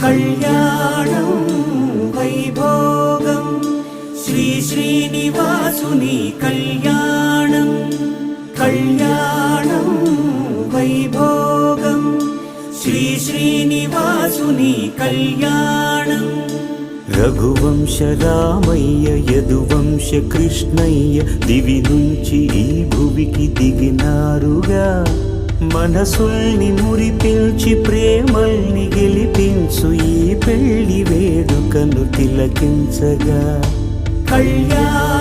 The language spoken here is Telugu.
కళ్యాణం వైభోగం శ్రీ శ్రీనివాసుని కళ్యాణం. కళ్యాణం వైభోగం శ్రీ శ్రీనివాసుని కళ్యాణం. రఘువంశ రామయ్య యదువంశ కృష్ణయ్య దివి నుంచి ఈ భువికి దిగినారుగా. మనసుల్ని మురిపించి ప్రేమల్ని గెలిపించు ఈ పెళ్లి వేడుకను తిలకించగా. కళ్యాణ